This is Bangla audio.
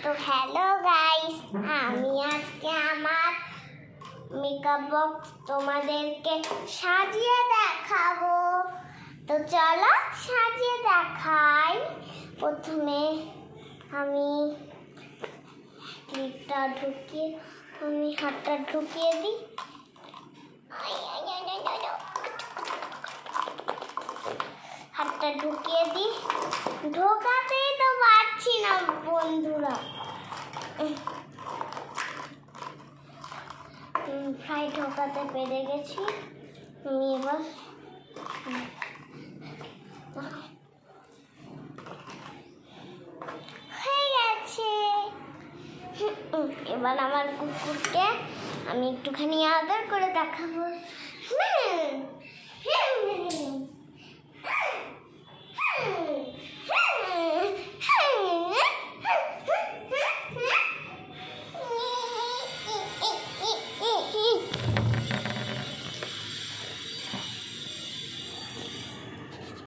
তো হ্যালো গাইস, আমি আজকে আমার মেকআপ বক্স তোমাদেরকে সাজিয়ে দেখাবো। তো চলো সাজিয়ে দেখাই। প্রথমে আমি ক্লিপটা ঢুকিয়ে হাতটা ঢুকিয়ে দিই। হাতটা ঢুকিয়ে দিই, ঢোকাতেই তো পারছি না বন্ধুরা। প্রায় ঢোকাতে পেরে গেছি। আমি এবার হয়ে গেছে। এবার আমার কুকুরকে আমি একটুখানি আদর করে দেখাবো।